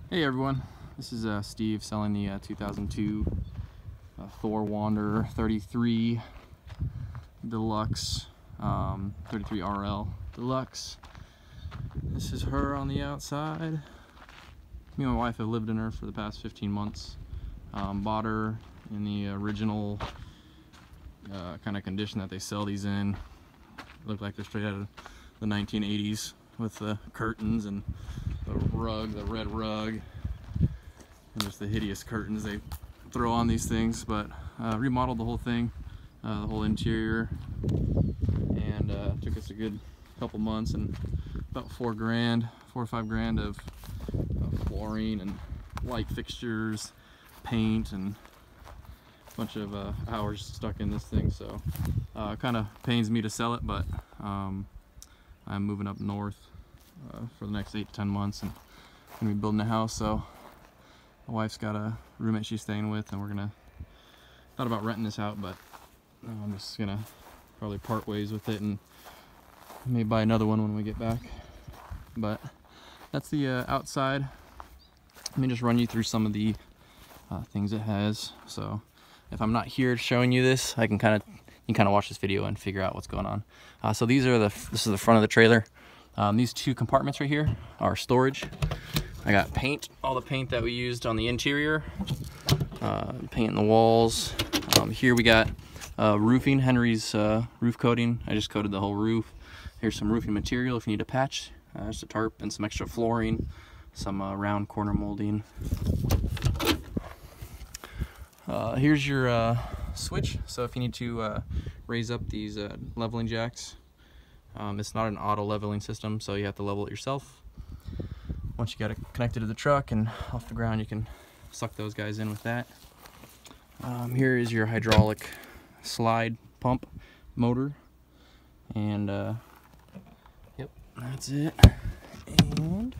Hey everyone, this is Steve selling the 2002 Thor Wanderer 33 Deluxe, 33 RL Deluxe. This is her on the outside. Me and my wife have lived in her for the past 15 months. Bought her in the original kind of condition that they sell these in. Look like they're straight out of the 1980s with the curtains and the rug, the red rug, and just the hideous curtains they throw on these things. But remodeled the whole thing, the whole interior, and took us a good couple months and about $4 or $5 grand of flooring and light fixtures, paint, and a bunch of hours stuck in this thing. So it kind of pains me to sell it, but I'm moving up north for the next 8 to 10 months and gonna be building a house. So my wife's got a roommate she's staying with, and we're gonna thought about renting this out, but I'm just gonna probably part ways with it and maybe buy another one when we get back. But that's the outside. Let me just run you through some of the things it has. So if I'm not here showing you this, I can kind of watch this video and figure out what's going on. So this is the front of the trailer. These two compartments right here are storage. I got paint, all the paint that we used on the interior, paint in the walls. Here we got roofing, Henry's roof coating. I just coated the whole roof. Here's some roofing material if you need a patch. Just a tarp and some extra flooring, some round corner molding. Here's your switch. So if you need to raise up these leveling jacks, it's not an auto leveling system, so you have to level it yourself. Once you got it connected to the truck and off the ground, you can suck those guys in with that. Here is your hydraulic slide pump motor, and yep, that's it. And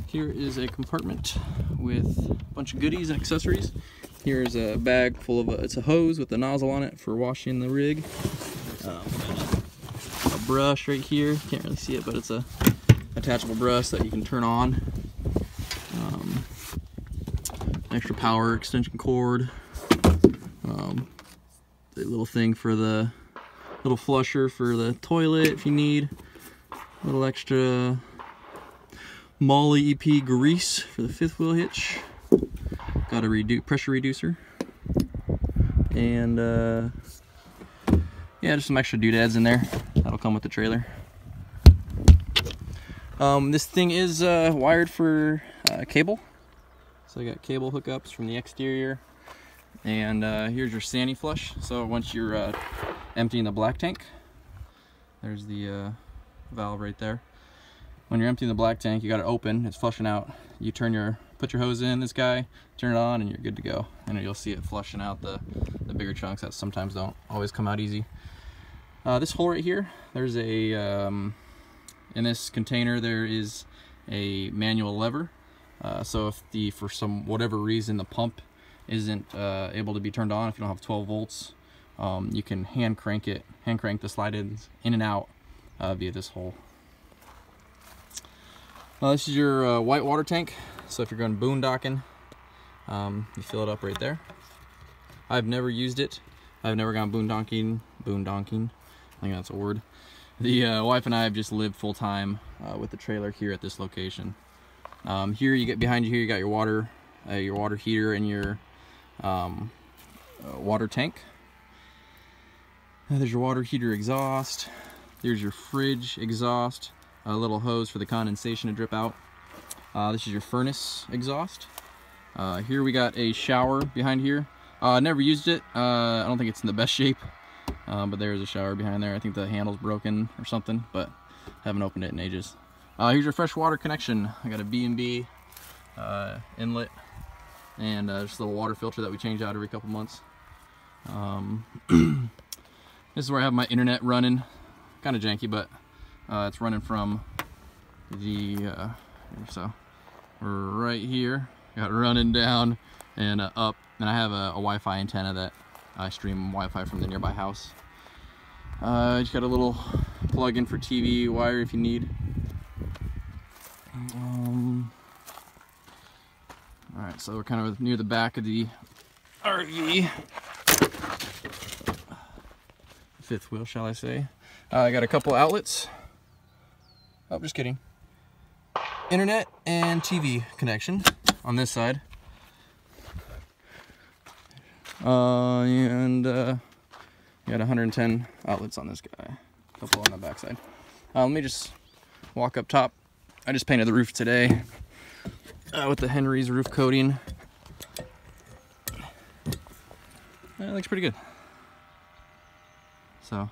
here is a compartment with a bunch of goodies and accessories. Here's a bag full of it's a hose with a nozzle on it for washing the rig. A brush right here, can't really see it, but it's a attachable brush that you can turn on. Extra power extension cord. The little thing for the little flusher for the toilet if you need. A little extra Molly EP grease for the fifth wheel hitch. Got a pressure reducer. And yeah, just some extra doodads in there. That'll come with the trailer. This thing is wired for cable. So I got cable hookups from the exterior. And here's your Sani flush. So once you're emptying the black tank, there's the valve right there. When you're emptying the black tank, you got it open, it's flushing out. You put your hose in this guy, turn it on, and you're good to go. And you'll see it flushing out the bigger chunks that sometimes don't always come out easy. This hole right here, there's a in this container there is a manual lever. So if for whatever reason the pump isn't able to be turned on, if you don't have 12 volts, you can hand crank the slide in and out via this hole. This is your white water tank. So if you're going boondocking, you fill it up right there. I've never used it. I've never gone boondocking. I think that's a word. The wife and I have just lived full time with the trailer here at this location. Here you get behind you here, you got your water heater and your water tank. There's your water heater exhaust. There's your fridge exhaust. A little hose for the condensation to drip out. This is your furnace exhaust. Here we got a shower behind here. Never used it. I don't think it's in the best shape, but there's a shower behind there. I think the handle's broken or something, but haven't opened it in ages. Here's your fresh water connection. I got a B&B inlet and just a little water filter that we change out every couple months. This is where I have my internet running. Kind of janky, but it's running from the so we're right here, got it running down and up, and I have a Wi-Fi antenna that I stream Wi-Fi from the nearby house. Just got a little plug-in for TV wire if you need. So we're kind of near the back of the RV. Fifth wheel, shall I say. I got a couple outlets. Oh, just kidding. Internet and TV connection on this side. And you got 110 outlets on this guy. A couple on the back side. Let me just walk up top. I just painted the roof today with the Henry's roof coating. It looks pretty good. So,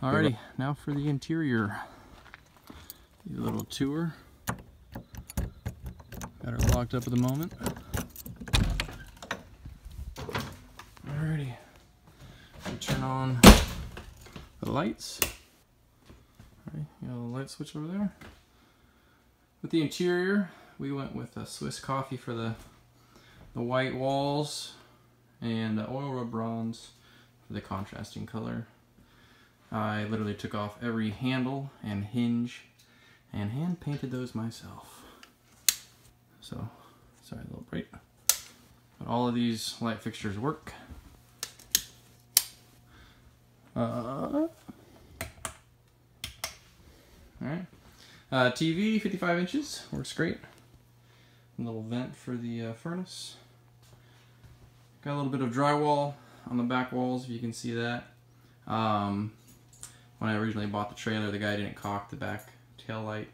alrighty, now for the interior. A little tour. Got her locked up at the moment. Alrighty, we'll turn on the lights. Alright, got a light switch over there. With the interior, we went with a Swiss coffee for the white walls and oil rub bronze for the contrasting color. I literally took off every handle and hinge and hand painted those myself. So, sorry, a little break. But all of these light fixtures work. Alright. TV, 55 inches, works great. A little vent for the furnace. Got a little bit of drywall on the back walls, if you can see that. When I originally bought the trailer, the guy didn't caulk the back tail light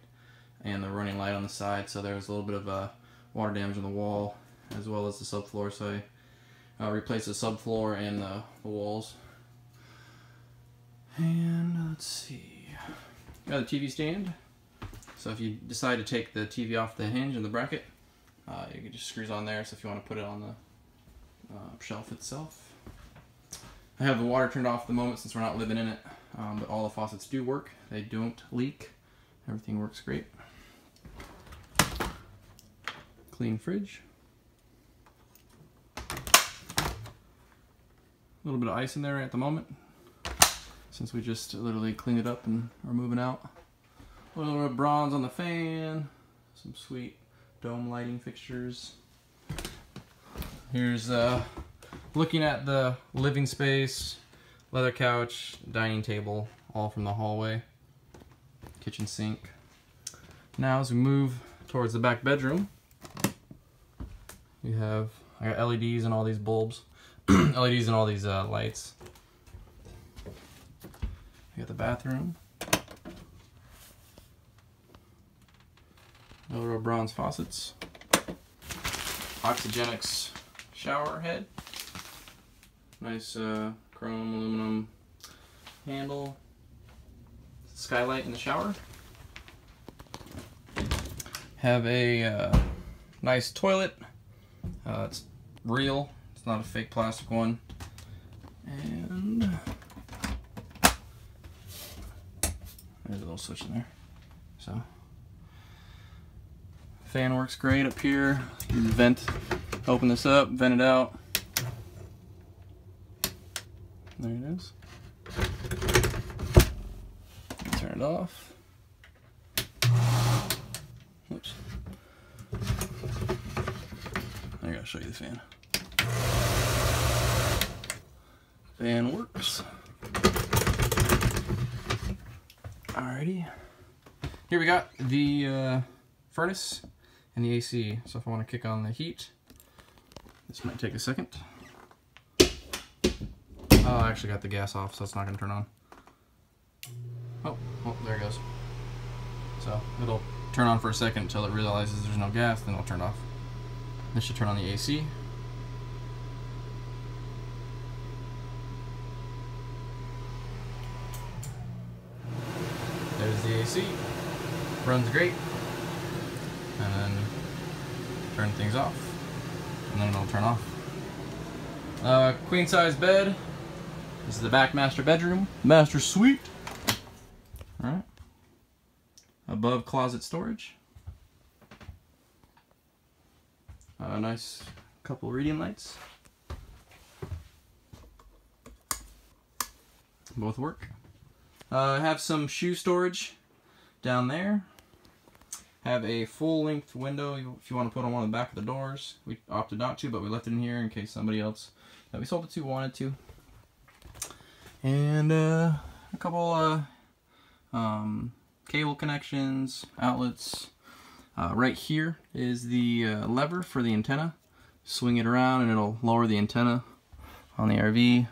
and the running light on the side, so there was a little bit of water damage on the wall as well as the subfloor, so I replaced the subfloor and the walls. And let's see, got a TV stand, so if you decide to take the TV off the hinge and the bracket, you can just screws on there, so if you want to put it on the shelf itself. I have the water turned off at the moment since we're not living in it, but all the faucets do work. They don't leak. Everything works great. Clean fridge. A little bit of ice in there at the moment, since we just literally cleaned it up and are moving out. A little bit of bronze on the fan. Some sweet dome lighting fixtures. Here's looking at the living space, leather couch, dining table, all from the hallway, kitchen sink. Now as we move towards the back bedroom, I got LEDs and all these bulbs, LEDs and all these lights. We got the bathroom, little bronze faucets, Oxygenics shower head, nice chrome aluminum handle, skylight in the shower. Have a nice toilet. It's real, it's not a fake plastic one. And there's a little switch in there. So fan works great up here. You can vent, open this up, vent it out. There it is. Turn it off. Oops. I gotta show you the fan. Fan works. Alrighty. Here we got the furnace and the AC. So if I want to kick on the heat, this might take a second. Oh, I actually got the gas off, so it's not going to turn on. Oh, there it goes. So it'll turn on for a second until it realizes there's no gas, then it'll turn off. This should turn on the AC. There's the AC. Runs great. And then turn things off. And then it'll turn off. Queen size bed. This is the back master bedroom. Master suite. Alright. Above closet storage. A nice couple reading lights. Both work. I have some shoe storage down there. have a full-length window if you want to put on one of the back of the doors. We opted not to, but we left it in here in case somebody else that we sold it to wanted to. And a couple cable connections, outlets. Right here is the lever for the antenna. Swing it around and it'll lower the antenna on the RV.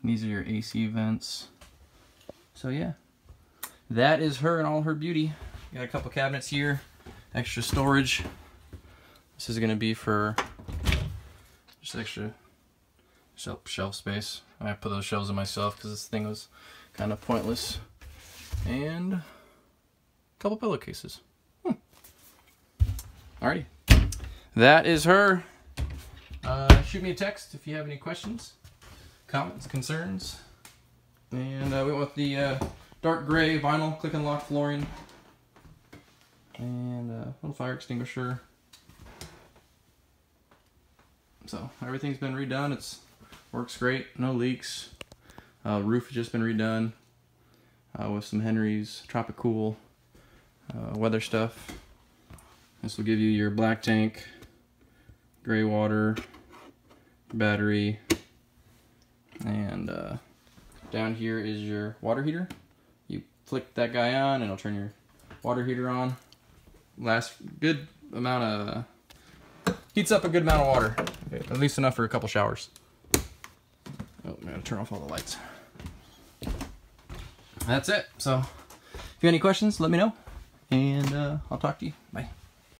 And these are your AC vents. So yeah, that is her and all her beauty. Got a couple cabinets here, extra storage. This is gonna be for just extra shelf space. I put those shelves in myself because this thing was kind of pointless. And a couple pillowcases. Alrighty, that is her. Shoot me a text if you have any questions, comments, concerns. And we went with the dark gray vinyl click and lock flooring. And a little fire extinguisher. So everything's been redone. It's works great, no leaks. Roof has just been redone with some Henry's Tropicool weather stuff. This will give you your black tank, gray water, battery, and down here is your water heater. You flick that guy on and it'll turn your water heater on. Lasts good amount of, heats up a good amount of water. At least enough for a couple showers. Oh, I'm gonna turn off all the lights. That's it. So if you have any questions, let me know, and I'll talk to you. Bye.